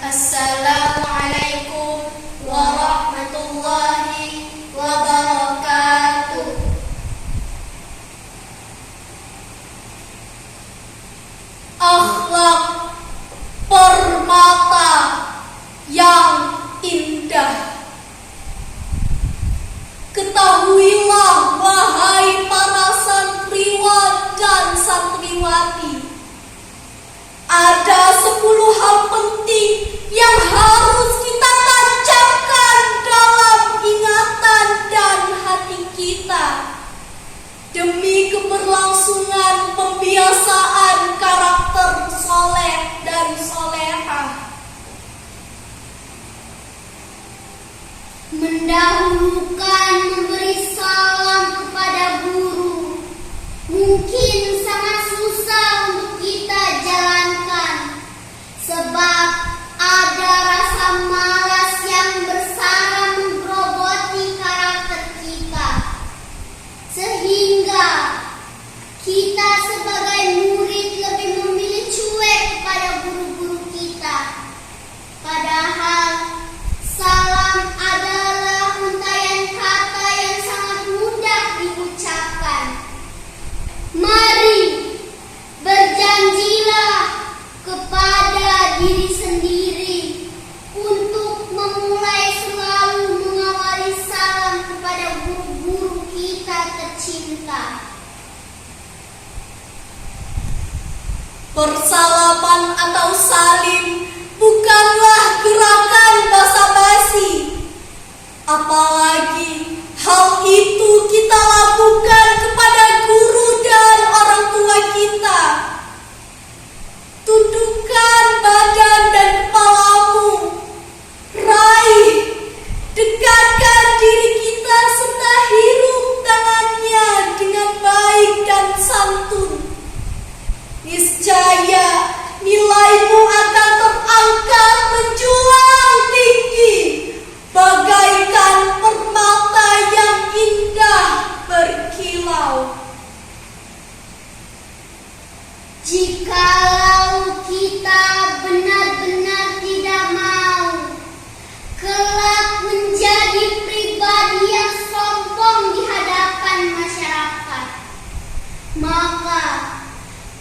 Assalamualaikum warahmatullahi wabarakatuh. Akhlak permata yang indah. Ketahuilah wahai para santriwan dan santriwati, ada 10 hal penting yang harus kita tancapkan dalam ingatan dan hati kita demi keberlangsungan pembiasaan karakter soleh dan solehah. Mendahulukan memberi salam kepada guru mungkin sangat susah untuk kita jalankan, sebab ada rasa malas yang bersarang menggerogoti karakter kita, sehingga kita sebagai murid lebih memilih cuek kepada guru-guru kita. Padahal salam adalah untayan kata yang sangat mudah diucapkan. Mari berjanjilah kepada diri sendiri untuk memulai selalu mengawali salam kepada guru-guru kita tercinta. Persalaman atau salim bukanlah gerakan basa-basi. Apalagi hal itu kita lakukan kepada guru dan orang tua kita. Tundukkan badan dan kepalamu, raih, dekatkan diri kita serta hirup tangannya dengan baik dan santun. Niscaya nilaimu akan terangkat menjulang tinggi bagaikan permata yang indah berkilau. Jikalau kita benar-benar tidak mau kelak menjadi pribadi yang sombong di hadapan masyarakat, maka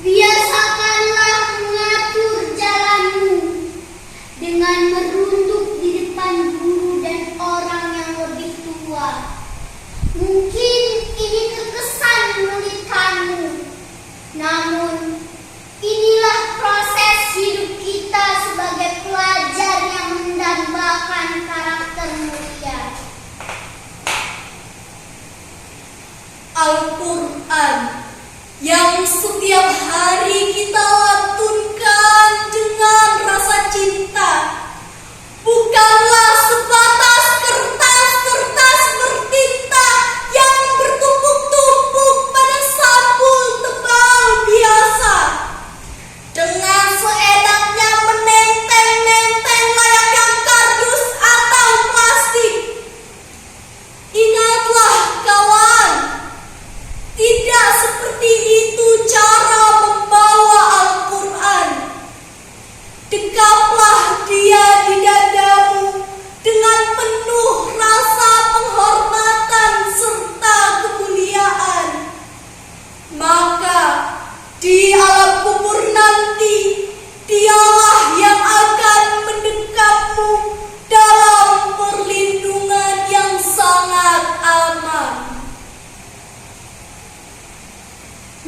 biasakanlah mengatur jalanmu dengan merunduk di depan guru dan orang yang lebih tua. Mungkin ini terkesan menyulitkanmu, namun inilah proses hidup kita sebagai pelajar yang mendambakan karakter mulia. Al-Quran yang setiap hari kita lantunkan dengan rasa cinta bukanlah sebatas kertas-kertas bertinta yang bertumpuk-tumpuk pada sampul tebal biasa dengan seenaknya menenteng-nenteng layaknya kardus atau plastik. Ingatlah kawan, tidak seperti itu cara membawa Al-Quran. Dekaplah dia di dadamu dengan penuh rasa penghormatan serta kemuliaan. Maka di alam kubur nanti, dialah yang akan mendekapmu dalam perlindungan yang sangat aman.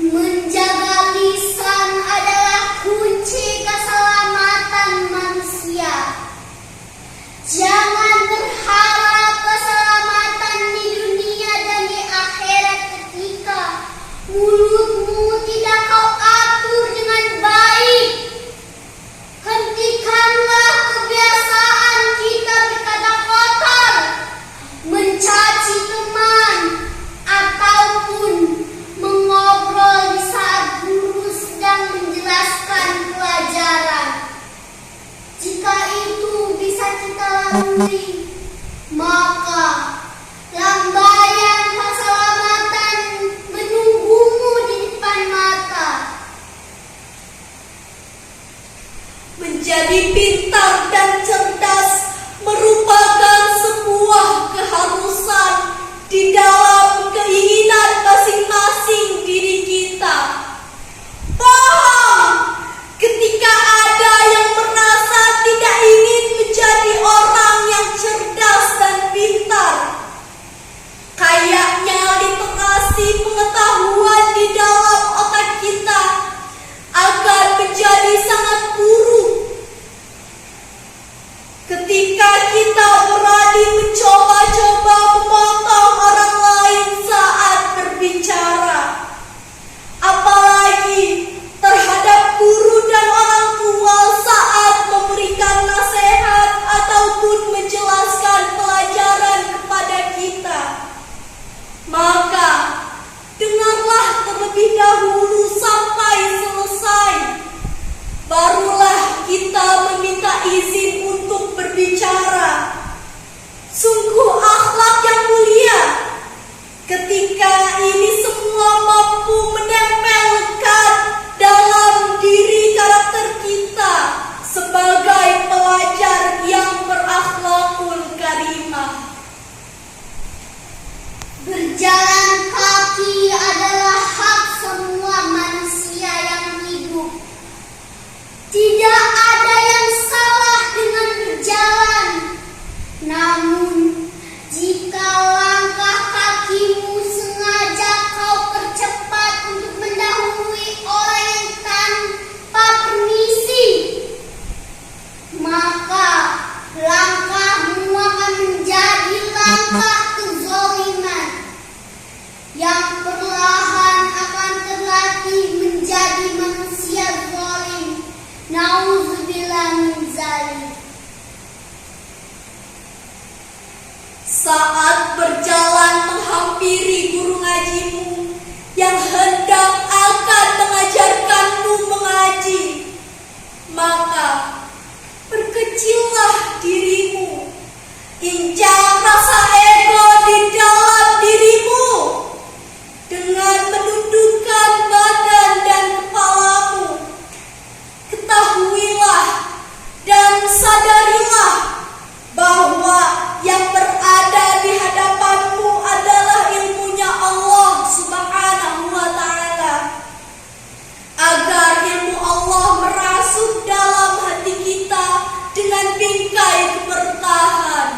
Menjaga lisan adalah kunci keselamatan manusia. Jangan berharap keselamatan di dunia dan di akhirat ketika mulutmu tidak kau atur dengan baik. Hentikanlah kebiasaan kita berkata kotor, mencaci teman, ataupun mengobrol di saat guru sedang menjelaskan pelajaran. Jika itu bisa kita lalui, maka lambaian keselamatan menunggumu di depan mata. Menjadi pintar dan cerdas merupakan sebuah keharusan di dalam keinginan masing-masing diri kita. Paham ketika ada yang merasa tidak ingin menjadi orang yang cerdas dan pintar. Kayaknya literasi pengetahuan di dalam otak kita akan menjadi sangat buruk. Ketika kita berani mencoba-coba memotong orang lain saat berbicara, apalagi terhadap guru dan orang tua saat memberikan nasihat ataupun menjelaskan pelajaran kepada kita, maka dengarlah terlebih dahulu sampai selesai. Barulah kita meminta izin untuk berbicara. Sungguh akhlak yang mulia ketika ini semua mampu menempel lekat dalam diri karakter kita sebagai pelajar yang berakhlakul karimah. Berjalan kaki adalah hak semua manusia yang hidup. Tidak ada yang salah dengan berjalan. Namun, jika langkah kakimu sengaja kau percepat untuk mendahului orang yang tanpa permisi, maka langkahmu akan menjadi langkah kezaliman yang perlahan akan terlatih menjadi manusia zalim. Nauzubillah min zalik. Saat berjalan menghampiri guru ngajimu yang hendak akan mengajarkanmu mengaji, maka perkecillah dirimu, injak rasa ego di dalam dirimu dengan menundukkan badan dan kepalamu. Ketahuilah dan sadarilah bahwa yang berada di hadapanmu adalah ilmunya Allah Subhanahu wa Ta'ala. Agar ilmu Allah merasuk dalam hati kita dengan bingkai keberkahan.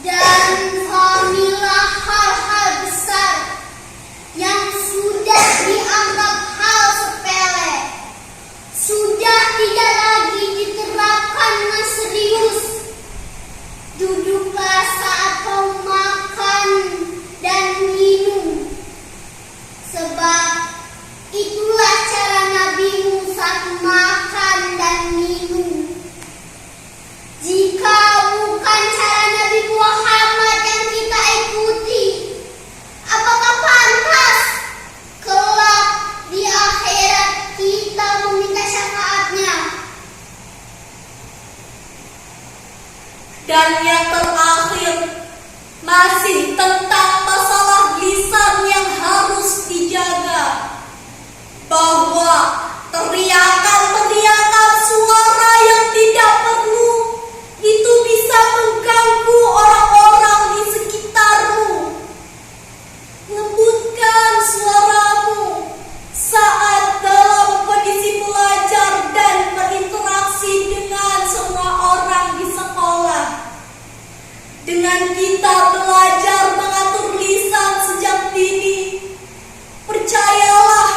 Dan fahamilah hal-hal besar yang sudah dianggap hal sepele, sudah tidak lagi diterapkan dengan serius. Duduklah saat kau makan dan minum, sebab itulah cara nabimu saat makan dan minum. Jika bukan cara Nabi Muhammad yang kita ikuti, apakah pantas kelak di akhirat kita meminta syafaatnya? Dan yang terakhir, masih tentang masalah lisan yang harus dijaga, bahwa teriakan-teriakan suara yang tidak perlu itu bisa mengganggu orang-orang di sekitarmu. Lembutkan suaramu saat dalam kondisi belajar dan berinteraksi dengan semua orang di sekolah. Dengan kita belajar mengatur lisan sejak dini, percayalah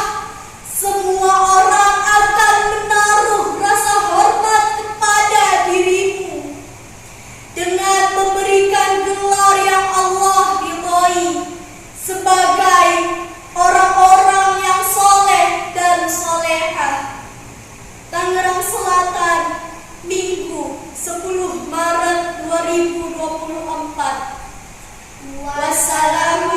semua orang akan menaruh rasa hormat kepada dirimu dengan memberikan gelar yang Allah ridhoi sebagai orang-orang yang soleh dan solehah. Tangerang Selatan, Minggu 10 Maret 2024. Wassalamualaikum